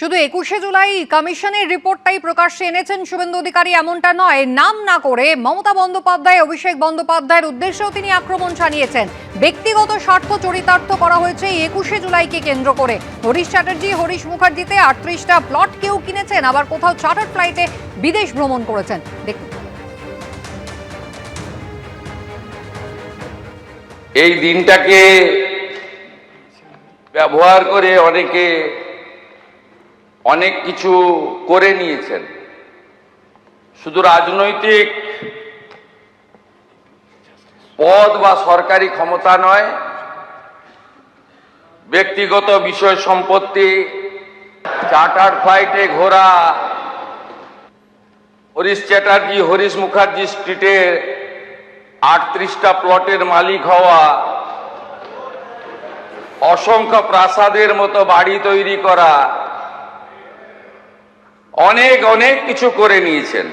শুধু ২১শে জুলাই কমিশনের রিপোর্টটাই প্রকাশ্যে এনেছেন শুভেন্দু অধিকারী এমনটা নয়, নাম না করে মমতা বন্দ্যোপাধ্যায়, অভিষেক বন্দ্যোপাধ্যায়ের উদ্দেশ্যেও তিনি আক্রমণ শানিয়েছেন। ব্যক্তিগত স্বার্থ চরিতার্থ করা হয়েছে ২১শে জুলাইকে কেন্দ্র করে। হরিশ চ্যাটার্জি, হরিশ মুখার্জিতে ৩৮টা প্লট কেউ কিনেছেন, আবার কোথাও চার্টার ফ্লাইটে বিদেশ ভ্রমণ করেছেন। দেখুন, এই দিনটাকে ব্যবহার করে অনেকে অনেক কিছু করে নিয়েছেন। শুধু রাজনৈতিক পদ বা সরকারি ক্ষমতা নয়, ব্যক্তিগত বিষয় সম্পত্তি, চার্টার ফ্লাইটে ঘোরা, হরিশ চ্যাটার্জি, হরিশ মুখার্জি স্ট্রিটের ৩৮টা প্লটের মালিক হওয়া, অসংখ্য প্রাসাদের মতো বাড়ি তৈরি করা, অনেক কিছু করে নিয়েছেন।